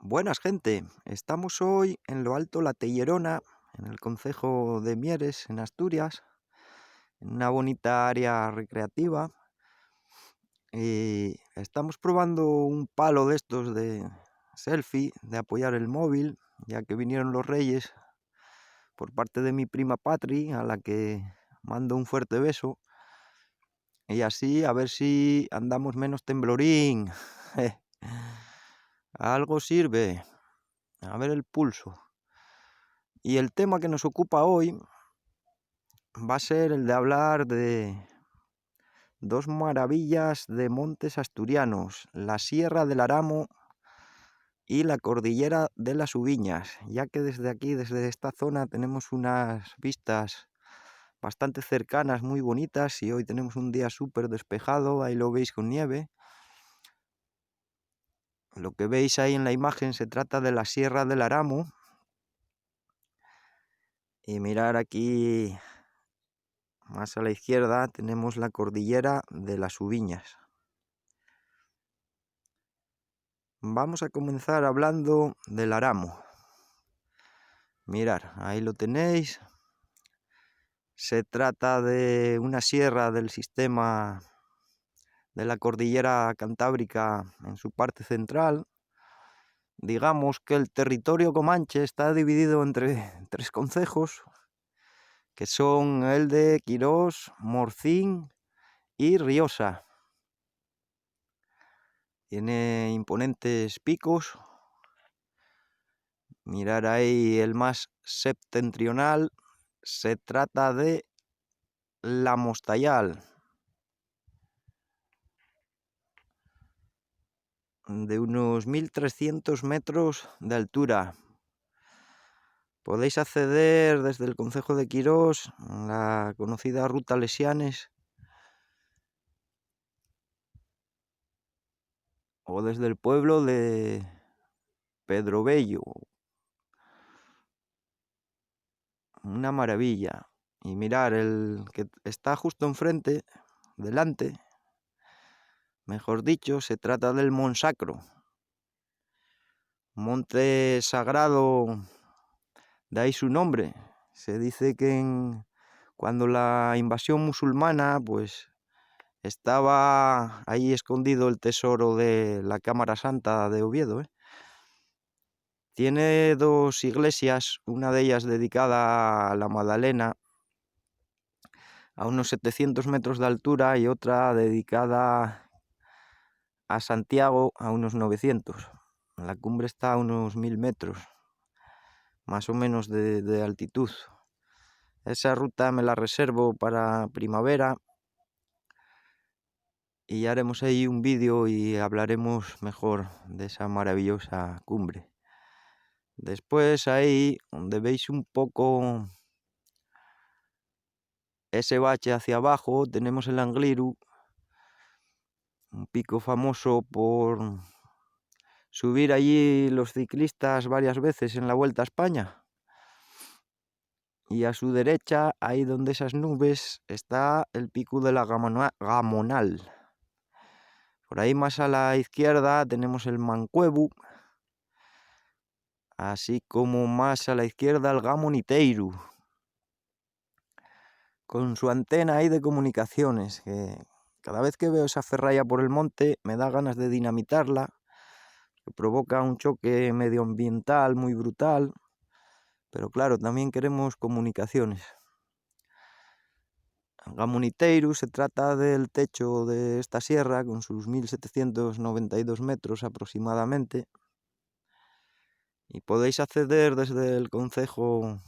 Buenas, gente. Estamos hoy en lo alto La Tellerona, en el concejo de Mieres, en Asturias, en una bonita área recreativa. Y estamos probando un palo de estos de selfie, de apoyar el móvil, ya que vinieron los Reyes por parte de mi prima Patri, a la que mando un fuerte beso. Y así a ver si andamos menos temblorín. Algo sirve. A ver el pulso. Y el tema que nos ocupa hoy va a ser el de hablar de dos maravillas de montes asturianos, la Sierra del Aramo y la Cordillera de las Ubiñas, ya que desde aquí, desde esta zona, tenemos unas vistas bastante cercanas, muy bonitas, y hoy tenemos un día súper despejado, ahí lo veis con nieve. Lo que veis ahí en la imagen se trata de la Sierra del Aramo. Y mirar aquí, más a la izquierda, tenemos la Cordillera de las Ubiñas. Vamos a comenzar hablando del Aramo. Mirar, ahí lo tenéis. Se trata de una sierra del sistema de la Cordillera Cantábrica en su parte central. Digamos que el territorio comanche está dividido entre tres concejos, que son el de Quirós, Morcín y Riosa. Tiene imponentes picos. Mirar ahí el más septentrional. Se trata de la Mostayal, de unos 1300 metros de altura. Podéis acceder desde el concejo de Quirós, la conocida ruta Lesianes, o desde el pueblo de Pedrobello. Una maravilla. Y mirar, el que está justo enfrente, delante, mejor dicho, se trata del Monsacro, monte sagrado, de ahí su nombre. Se dice que cuando la invasión musulmana, pues estaba ahí escondido el tesoro de la Cámara Santa de Oviedo. Tiene dos iglesias, una de ellas dedicada a la Magdalena, a unos 700 metros de altura, y otra dedicada a Santiago, a unos 900. La cumbre está a unos 1000 metros, más o menos de altitud. Esa ruta me la reservo para primavera y haremos ahí un vídeo y hablaremos mejor de esa maravillosa cumbre. Después ahí, donde veis un poco ese bache hacia abajo, tenemos el Angliru, un pico famoso por subir allí los ciclistas varias veces en la Vuelta a España. Y a su derecha, ahí donde esas nubes, está el pico de la Gamonal. Por ahí más a la izquierda tenemos el Mancuebu, así como más a la izquierda el Gamoniteiru, con su antena ahí de comunicaciones, que cada vez que veo esa ferralla por el monte me da ganas de dinamitarla, que provoca un choque medioambiental muy brutal, pero claro, también queremos comunicaciones. Gamoniteiru se trata del techo de esta sierra, con sus 1792 metros aproximadamente, y podéis acceder desde el concejo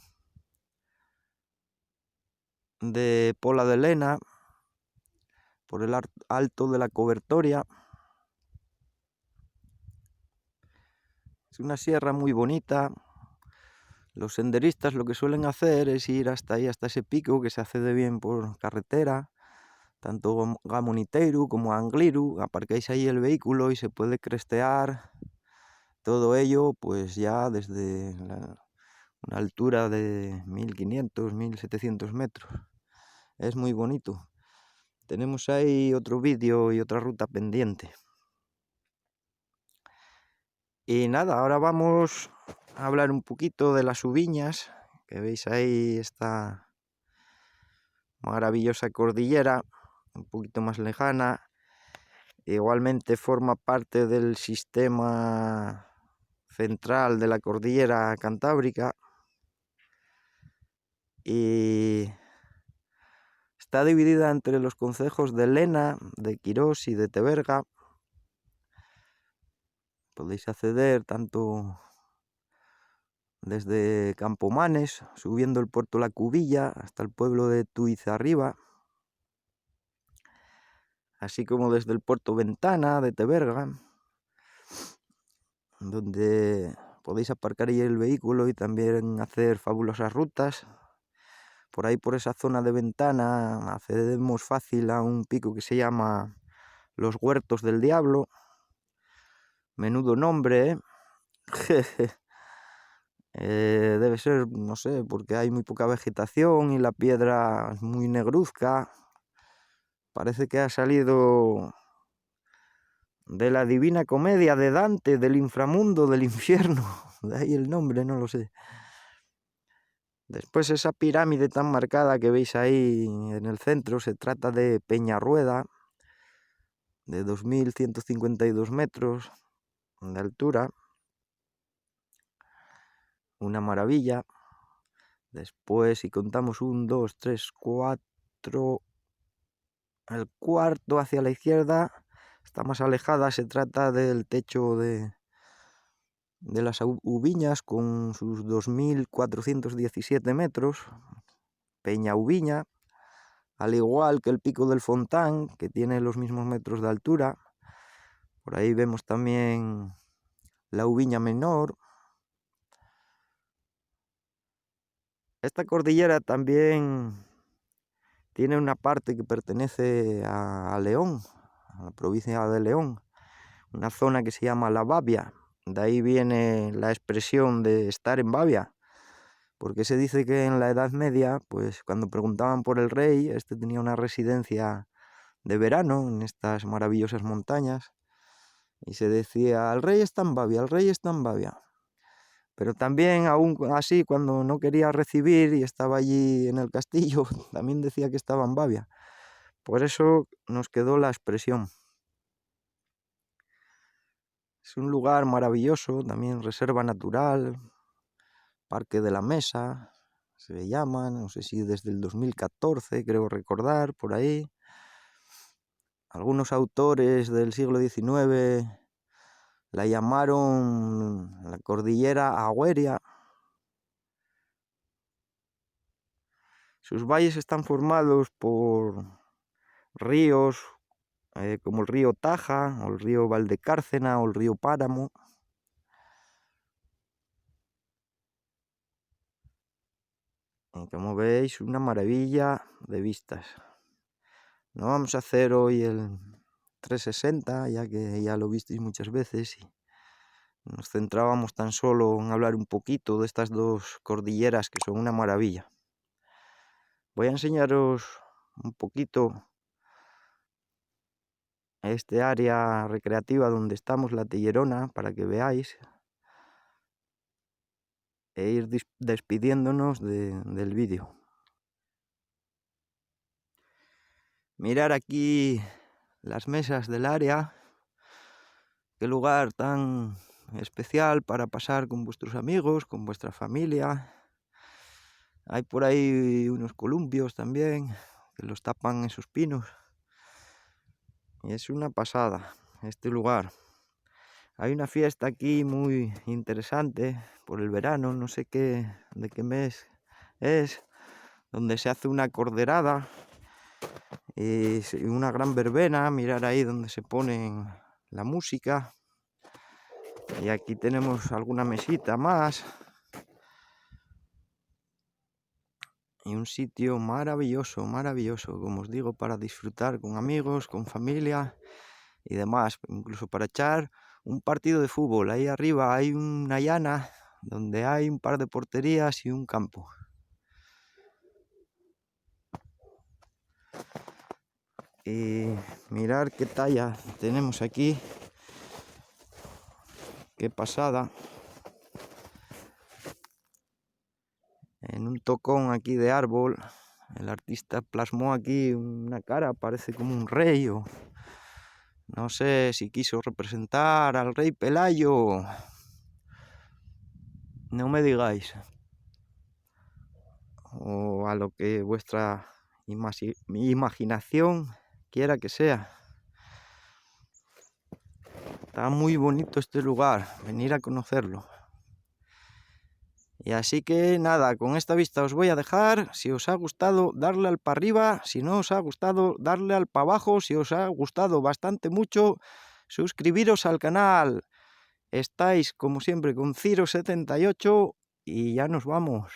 de Pola de Lena, por el alto de la Cobertoria. Es una sierra muy bonita. Los senderistas lo que suelen hacer es ir hasta ahí, hasta ese pico, que se accede bien por carretera, tanto Gamoniteiru como Angliru. Aparcáis ahí el vehículo y se puede crestear todo ello, pues ya desde una altura de 1500, 1700 metros. Es muy bonito. Tenemos ahí otro vídeo y otra ruta pendiente. Y nada, ahora vamos a hablar un poquito de las Ubiñas, que veis ahí esta maravillosa cordillera, un poquito más lejana. Igualmente forma parte del sistema central de la cordillera cantábrica y está dividida entre los concejos de Lena, de Quirós y de Teberga. Podéis acceder tanto desde Campomanes, subiendo el puerto La Cubilla, hasta el pueblo de Tuizarriba, así como desde el puerto Ventana de Teberga, donde podéis aparcar ahí el vehículo y también hacer fabulosas rutas. Por ahí, por esa zona de Ventana, accedemos fácil a un pico que se llama Los Huertos del Diablo. Menudo nombre, ¿eh? Debe ser, no sé, porque hay muy poca vegetación y la piedra es muy negruzca. Parece que ha salido de la Divina Comedia de Dante, del inframundo, del infierno. De ahí el nombre, no lo sé. Después esa pirámide tan marcada que veis ahí en el centro, se trata de Peñarrueda, de 2152 metros de altura. Una maravilla. Después, si contamos 1, 2, 3, 4, el cuarto hacia la izquierda está más alejada, se trata del techo de las Ubiñas con sus 2417 metros, Peña Ubiña, al igual que el pico del Fontán, que tiene los mismos metros de altura. Por ahí vemos también la Ubiña Menor. Esta cordillera también tiene una parte que pertenece a León, a la provincia de León, una zona que se llama La Babia. De ahí viene la expresión de estar en Babia, porque se dice que en la Edad Media, pues cuando preguntaban por el rey, este tenía una residencia de verano en estas maravillosas montañas, y se decía, el rey está en Babia, el rey está en Babia. Pero también, aún así, cuando no quería recibir y estaba allí en el castillo, también decía que estaba en Babia. Por eso nos quedó la expresión. Es un lugar maravilloso, también reserva natural, Parque de la Mesa, se llama, no sé si desde el 2014, creo recordar, por ahí. Algunos autores del siglo XIX la llamaron la cordillera Agüeria. Sus valles están formados por ríos como el río Taja, o el río Valdecárcena, o el río Páramo. Y como veis, una maravilla de vistas. No vamos a hacer hoy el 360, ya que ya lo visteis muchas veces, y nos centrábamos tan solo en hablar un poquito de estas dos cordilleras que son una maravilla. Voy a enseñaros un poquito este área recreativa donde estamos, la Tellerona, para que veáis, e ir despidiéndonos del vídeo. Mirar aquí las mesas del área, qué lugar tan especial para pasar con vuestros amigos, con vuestra familia. Hay por ahí unos columpios también, que los tapan esos pinos. Y es una pasada este lugar. Hay una fiesta aquí muy interesante por el verano, no sé de qué mes es, donde se hace una corderada y una gran verbena. Mirar ahí donde se ponen la música. Y aquí tenemos alguna mesita más. Y un sitio maravilloso, maravilloso, como os digo, para disfrutar con amigos, con familia y demás, incluso para echar un partido de fútbol. Ahí arriba hay una llana donde hay un par de porterías y un campo. Y mirar qué talla tenemos aquí. Qué pasada. En un tocón aquí de árbol, el artista plasmó aquí una cara, parece como un rey, o no sé si quiso representar al rey Pelayo. No me digáis. O a lo que vuestra imaginación quiera que sea. Está muy bonito este lugar, venir a conocerlo. Y así que nada, con esta vista os voy a dejar. Si os ha gustado, darle al para arriba. Si no os ha gustado, darle al para abajo. Si os ha gustado bastante mucho, suscribiros al canal. Estáis como siempre con Ciro78 y ya nos vamos.